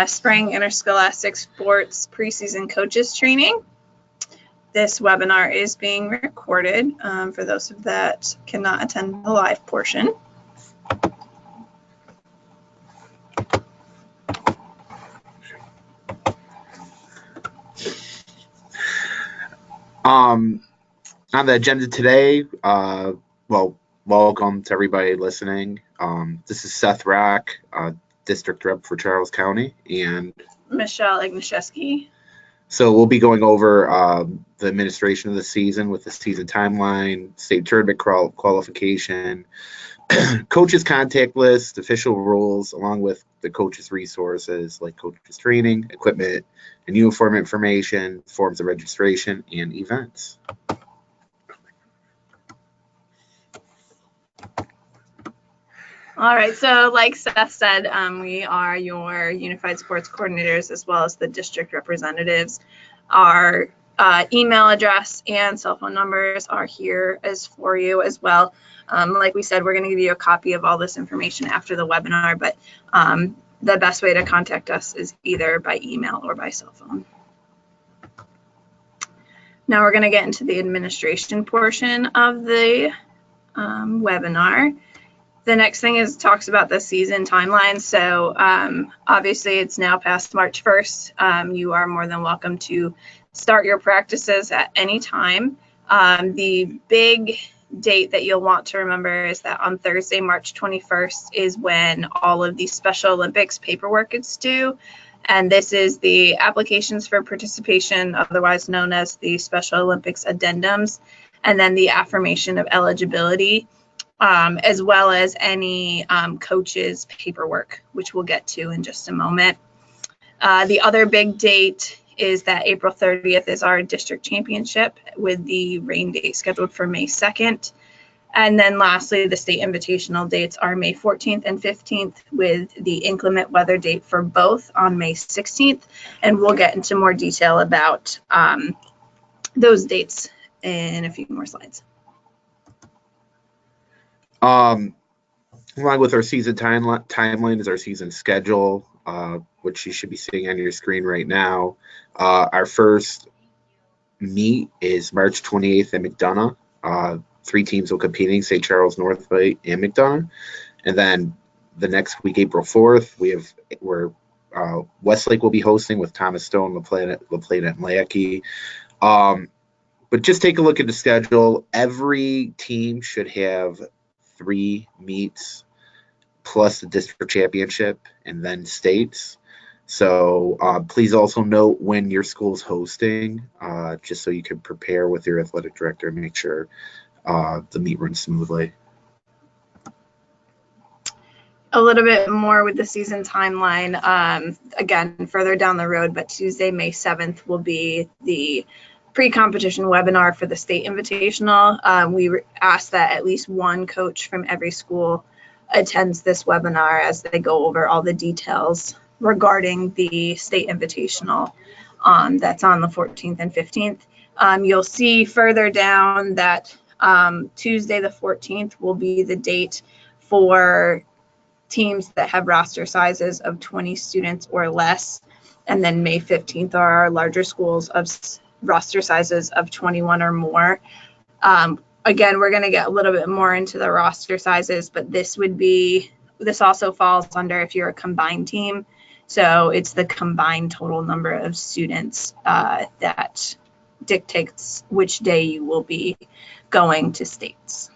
Spring Interscholastic Sports Preseason Coaches Training. This webinar is being recorded for those that cannot attend the live portion. On the agenda today, well, welcome to everybody listening. This is Seth Rock, District Rep for Charles County, and Michelle Ignashevsky. So we'll be going over the administration of the season with the season timeline, state tournament qualification, coaches contact list, official rules, along with the coaches resources like coaches training, equipment, and uniform information, forms of registration, and events. All right, so like Seth said, we are your unified sports coordinators as well as the district representatives. Our email address and cell phone numbers are here as for you as well. Like we said, we're going to give you a copy of all this information after the webinar, but the best way to contact us is either by email or by cell phone. Now we're going to get into the administration portion of the webinar. The next thing is talks about the season timeline. So obviously it's now past March 1st. You are more than welcome to start your practices at any time. The big date that you'll want to remember is that on Thursday, March 21st is when all of the Special Olympics paperwork is due. And this is the applications for participation, otherwise known as the Special Olympics addendums, and then the affirmation of eligibility. As well as any coaches paperwork, which we'll get to in just a moment. The other big date is that April 30th is our district championship with the rain date scheduled for May 2nd. And then lastly, the state invitational dates are May 14th and 15th with the inclement weather date for both on May 16th. And we'll get into more detail about those dates in a few more slides. Along with our season timeline is our season schedule, which you should be seeing on your screen right now. Our first meet is March 28th at McDonough. 3 teams will competing, St. Charles, Northfield, and McDonough. And then the next week, April 4th, Westlake will be hosting with Thomas Stone, LaPlata, and Lackey. But just take a look at the schedule. Every team should have 3 meets plus the district championship and then states. So please also note when your school's hosting, just so you can prepare with your athletic director and make sure the meet runs smoothly. A little bit more with the season timeline, again, further down the road, but Tuesday, May 7th will be the pre-competition webinar for the state invitational. We ask that at least one coach from every school attends this webinar as they go over all the details regarding the state invitational that's on the 14th and 15th. You'll see further down that Tuesday the 14th will be the date for teams that have roster sizes of 20 students or less, and then May 15th are our larger schools of roster sizes of 21 or more. Again, we're going to get a little bit more into the roster sizes, but this also falls under if you're a combined team. So it's the combined total number of students that dictates which day you will be going to states.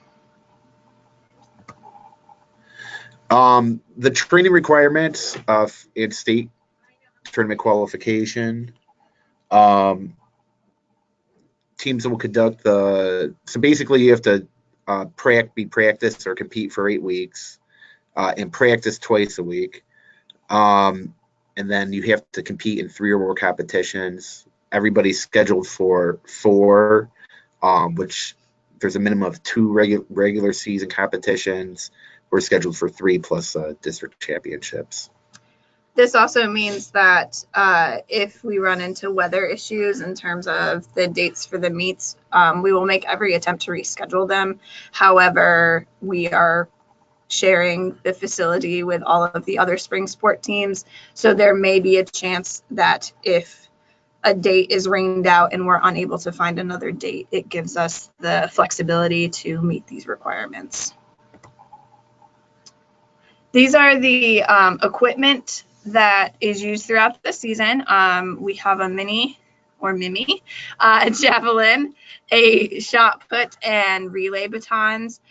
The training requirements in state tournament qualification. Teams will conduct so basically you have to practice or compete for 8 weeks and practice twice a week. And then you have to compete in 3 or more competitions. Everybody's scheduled for 4, which there's a minimum of 2 regular season competitions. We're scheduled for 3 plus district championships. This also means that if we run into weather issues in terms of the dates for the meets, we will make every attempt to reschedule them. However, we are sharing the facility with all of the other spring sport teams. So there may be a chance that if a date is rained out and we're unable to find another date, it gives us the flexibility to meet these requirements. These are the equipment that is used throughout the season. We have a mini javelin, a shot put, and relay batons.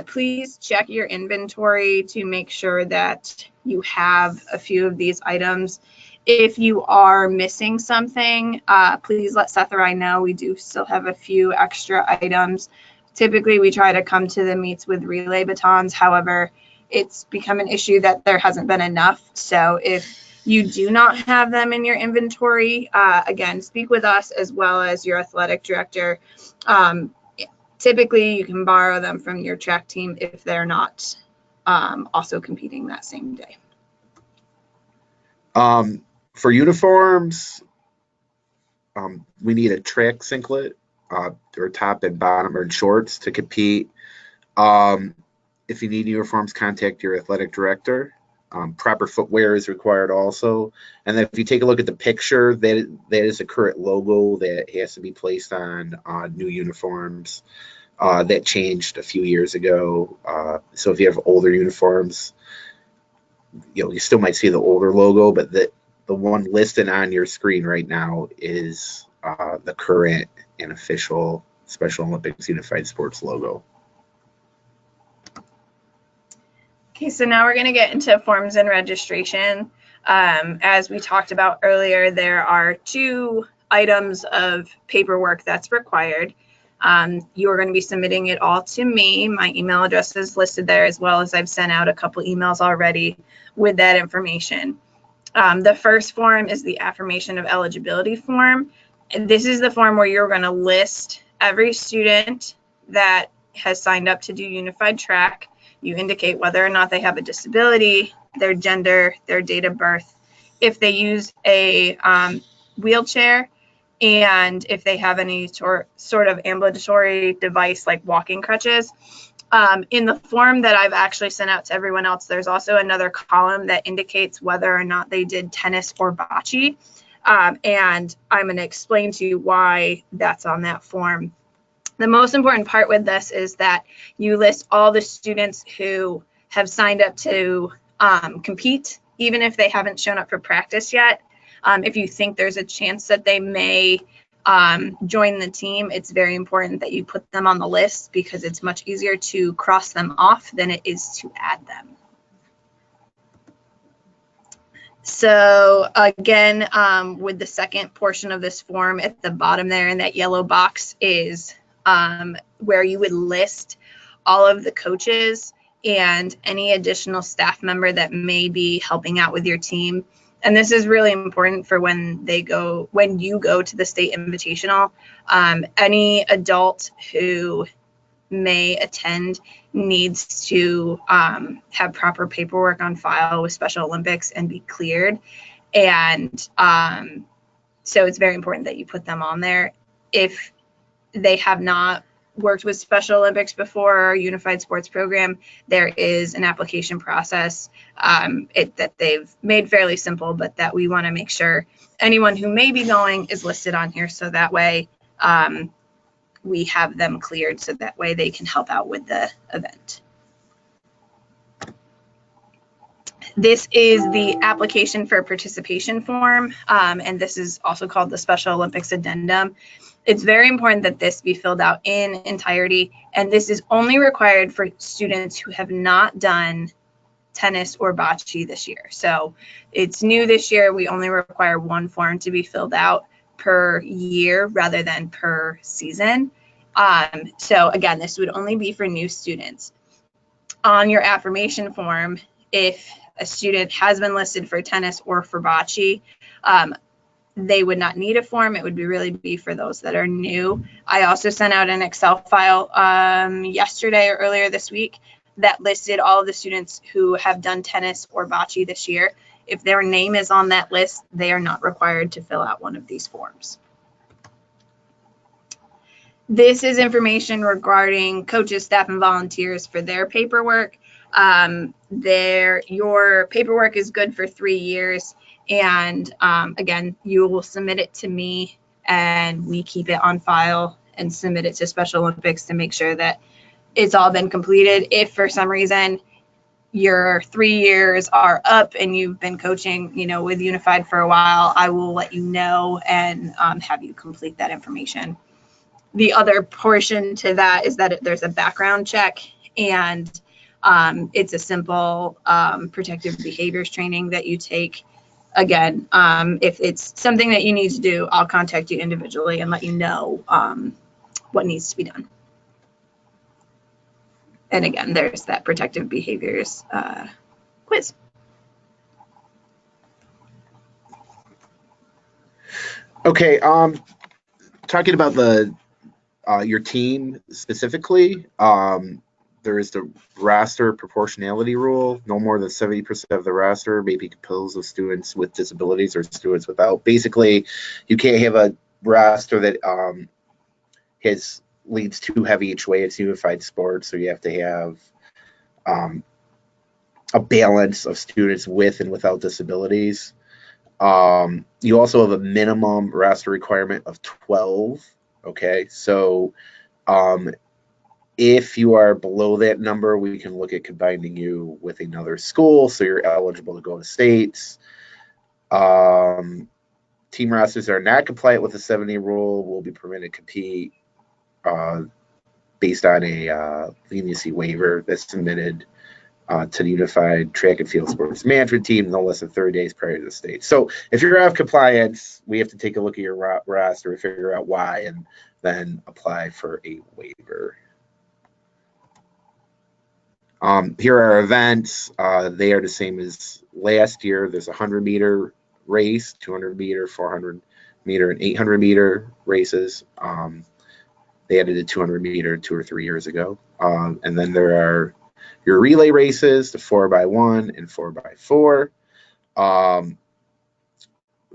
Please check your inventory to make sure that you have a few of these items. If you are missing something, please let Seth or I know. We do still have a few extra items. Typically, we try to come to the meets with relay batons. However, it's become an issue that there hasn't been enough. So if you do not have them in your inventory, again, speak with us as well as your athletic director. Typically, you can borrow them from your track team if they're not also competing that same day. For uniforms, we need a track singlet, or top and bottom, or shorts to compete. If you need uniforms, contact your athletic director. Proper footwear is required also. And then if you take a look at the picture, that is the current logo that has to be placed on new uniforms. That changed a few years ago. So if you have older uniforms, you still might see the older logo, but the one listed on your screen right now is the current and official Special Olympics Unified Sports logo. Okay, so now we're going to get into forms and registration. As we talked about earlier, there are 2 items of paperwork that's required. You are going to be submitting it all to me. My email address is listed there, as well as I've sent out a couple emails already with that information. The first form is the affirmation of eligibility form. And this is the form where you're going to list every student that has signed up to do unified track. You indicate whether or not they have a disability, their gender, their date of birth, if they use a wheelchair, and if they have any sort of ambulatory device like walking crutches. In the form that I've actually sent out to everyone else, there's also another column that indicates whether or not they did tennis or bocce. And I'm going to explain to you why that's on that form. The most important part with this is that you list all the students who have signed up to compete, even if they haven't shown up for practice yet. If you think there's a chance that they may join the team, it's very important that you put them on the list, because it's much easier to cross them off than it is to add them. So again, with the second portion of this form, at the bottom there in that yellow box is where you would list all of the coaches and any additional staff member that may be helping out with your team. And this is really important for when you go to the state invitational. Any adult who may attend needs to have proper paperwork on file with Special Olympics and be cleared. And so it's very important that you put them on there. If they have not worked with Special Olympics before or Unified Sports Program, there is an application process that they've made fairly simple, but that we want to make sure anyone who may be going is listed on here, so that way we have them cleared, so that way they can help out with the event. This is the application for participation form, and this is also called the Special Olympics Addendum. It's very important that this be filled out in entirety, and this is only required for students who have not done tennis or bocce this year. So it's new this year. We only require 1 form to be filled out per year rather than per season. So again, this would only be for new students. On your affirmation form, if a student has been listed for tennis or for bocce, they would not need a form. It would really be for those that are new. I also sent out an Excel file yesterday or earlier this week that listed all of the students who have done tennis or bocce this year. If their name is on that list, they are not required to fill out one of these forms. This is information regarding coaches, staff, and volunteers for their paperwork. your paperwork is good for 3 years. And again, you will submit it to me and we keep it on file and submit it to Special Olympics to make sure that it's all been completed. If for some reason your 3 years are up and you've been coaching, with Unified for a while, I will let you know and have you complete that information. The other portion to that is that there's a background check, and it's a simple protective behaviors training that you take. Again, if it's something that you need to do, I'll contact you individually and let you know what needs to be done. And again, there's that protective behaviors quiz. Okay, talking about your team specifically, there is the roster proportionality rule. No more than 70% of the roster may be composed of students with disabilities or students without. Basically, you can't have a roster that leads too heavy each way. It's unified sports, so you have to have a balance of students with and without disabilities. You also have a minimum roster requirement of 12. Okay, so if you are below that number, we can look at combining you with another school so you're eligible to go to states. Team rosters that are not compliant with the 70 rule will be permitted to compete based on a leniency waiver that's submitted to the Unified Track and Field Sports Management Team no less than 30 days prior to the state. So if you're out of compliance, we have to take a look at your roster and figure out why and then apply for a waiver. Here are our events. They are the same as last year. There's a 100-meter race, 200-meter, 400-meter, and 800-meter races. They added a 200-meter 2 or 3 years ago. And then there are your relay races, the 4x1 and 4x4.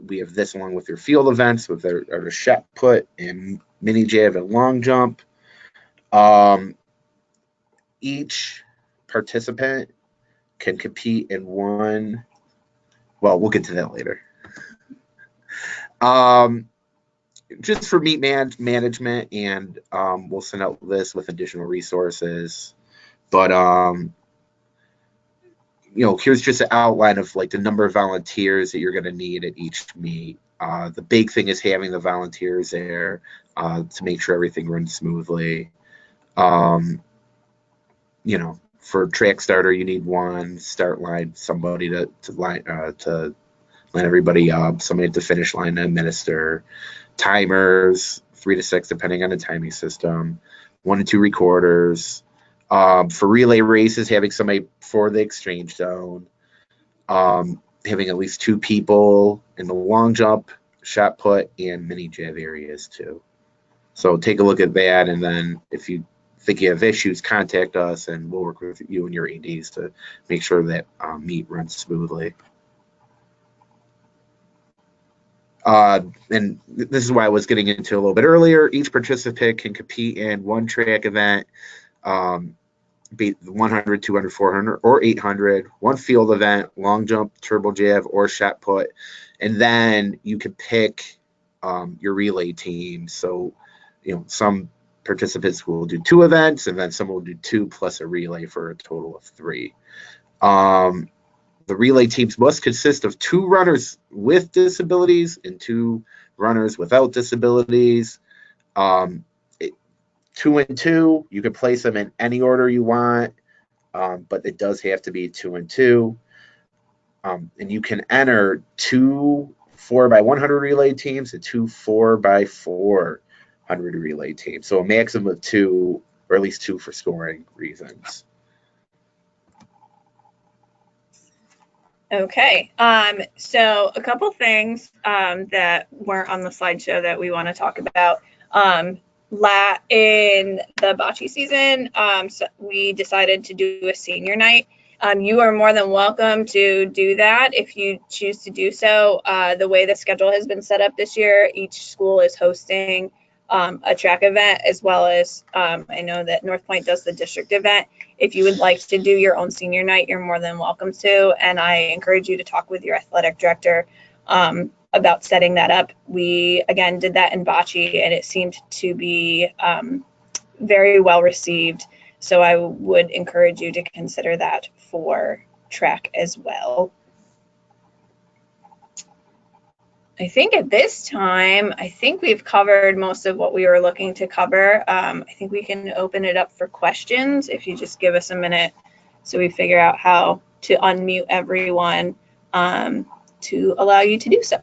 We have this along with your field events with our shot put and mini jab and long jump. Each participant can compete in one. Well, we'll get to that later. Just for meet management, and we'll send out this with additional resources. But here's just an outline of like the number of volunteers that you're going to need at each meet. The big thing is having the volunteers there to make sure everything runs smoothly. For track starter, you need one start line, somebody to line everybody up, somebody at the finish line to administer, timers 3 to 6 depending on the timing system, 1 to 2 recorders. For relay races, having somebody for the exchange zone, having at least 2 people in the long jump, shot put, and mini jab areas too. So take a look at that, and then if you think you have issues, contact us, and we'll work with you and your ADs to make sure that meet runs smoothly. And this is why I was getting into a little bit earlier. Each participant can compete in one track event, 100, 200, 400, or 800, one field event, long jump, turbo jab, or shot put, and then you can pick your relay team. So, some participants will do 2 events, and then some will do 2 plus a relay for a total of 3. The relay teams must consist of 2 runners with disabilities and 2 runners without disabilities. 2 and 2, you can place them in any order you want, but it does have to be 2 and 2. And you can enter 2 4x100 relay teams and 2 4x400 relay teams. So a maximum of 2, or at least 2 for scoring reasons. Okay, so a couple things that weren't on the slideshow that we want to talk about. In the bocce season, so we decided to do a senior night. You are more than welcome to do that if you choose to do so. The way the schedule has been set up this year, each school is hosting a track event, as well as I know that North Point does the district event. If you would like to do your own senior night, you're more than welcome to. And I encourage you to talk with your athletic director about setting that up. We, again, did that in bocce, and it seemed to be very well received. So I would encourage you to consider that for track as well. I think at this time, I think we've covered most of what we were looking to cover. I think we can open it up for questions if you just give us a minute so we figure out how to unmute everyone to allow you to do so.